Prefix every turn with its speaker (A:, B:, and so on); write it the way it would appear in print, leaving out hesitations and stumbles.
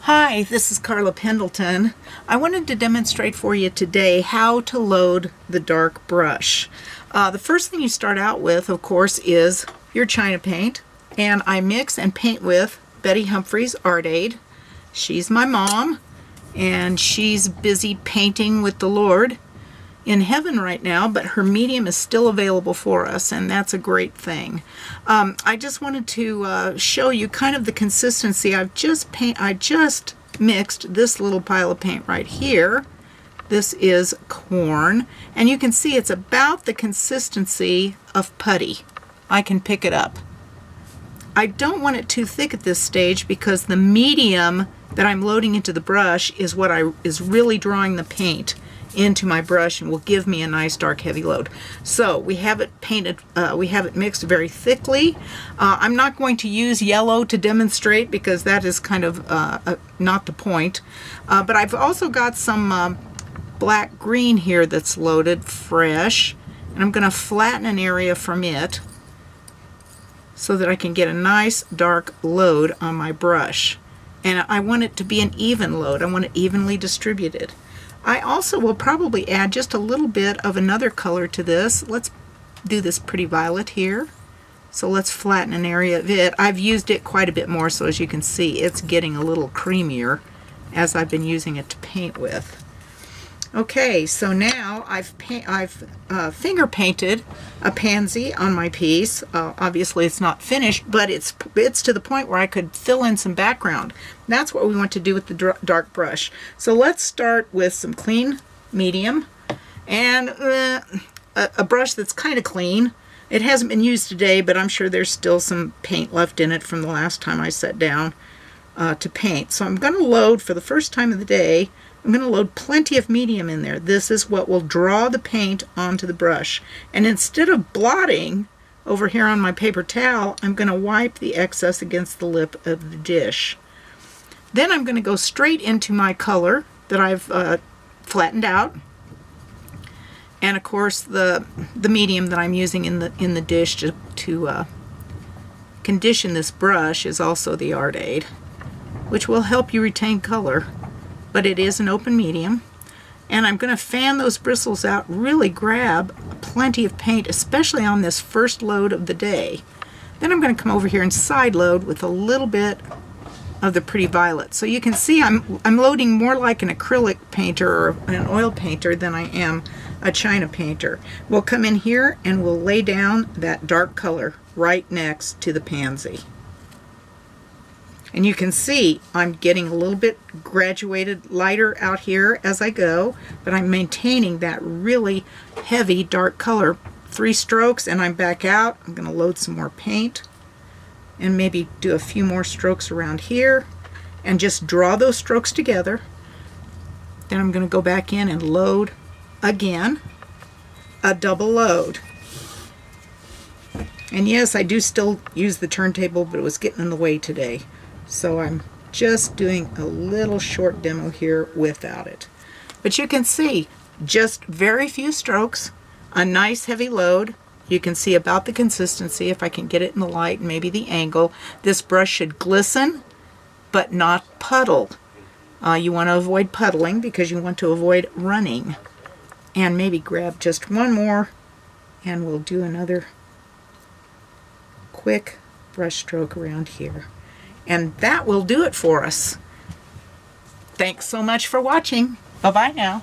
A: Hi, this is Carla Pendleton. I wanted to demonstrate for you today how to load the dark brush. The first thing you start out with, of course, is your China paint. And I mix and paint with Betty Humphries Art Aid. She's my mom, and she's busy painting with the Lord in heaven right now, but her medium is still available for us, and that's a great thing. I just wanted to show you kind of the consistency. I just mixed this little pile of paint right here. This is corn, and you can see it's about the consistency of putty. I can pick it up. I don't want it too thick at this stage because the medium that I'm loading into the brush is what is really drawing the paint into my brush and will give me a nice dark heavy load. So we have it painted, we have it mixed very thickly. I'm not going to use yellow to demonstrate because that is kind of not the point. But I've also got some black green here that's loaded fresh, and I'm going to flatten an area from it so that I can get a nice dark load on my brush. And I want it to be an even load. I want it evenly distributed. I also will probably add just a little bit of another color to this. Let's do this pretty violet here. So let's flatten an area of it. I've used it quite a bit more, so as you can see, it's getting a little creamier as I've been using it to paint with. Okay, so now I've finger painted a pansy on my piece. Obviously it's not finished, but it's to the point where I could fill in some background. That's what we want to do with the dark brush. So let's start with some clean medium and a brush that's kind of clean. It hasn't been used today, but I'm sure there's still some paint left in it from the last time I sat down to paint. So I'm going to load, for the first time of the day, I'm going to load plenty of medium in there. This is what will draw the paint onto the brush. And instead of blotting over here on my paper towel, I'm going to wipe the excess against the lip of the dish. Then I'm going to go straight into my color that I've flattened out. And of course the medium that I'm using in the dish to condition this brush is also the Art Aid, which will help you retain color. But it is an open medium, and I'm going to fan those bristles out, really grab plenty of paint, especially on this first load of the day. Then I'm going to come over here and side load with a little bit of the Pretty Violet. So you can see I'm loading more like an acrylic painter or an oil painter than I am a China painter. We'll come in here and we'll lay down that dark color right next to the pansy. And you can see I'm getting a little bit graduated lighter out here as I go, but I'm maintaining that really heavy dark color. 3 strokes and I'm back out. I'm going to load some more paint and maybe do a few more strokes around here and just draw those strokes together. Then I'm going to go back in and load again, a double load. And yes, I do still use the turntable, but it was getting in the way today. So I'm just doing a little short demo here without it. But you can see just very few strokes, a nice heavy load. You can see about the consistency if I can get it in the light and maybe the angle. This brush should glisten but not puddle. You want to avoid puddling because you want to avoid running. And maybe grab just one more and we'll do another quick brush stroke around here. And that will do it for us. Thanks so much for watching. Bye-bye now.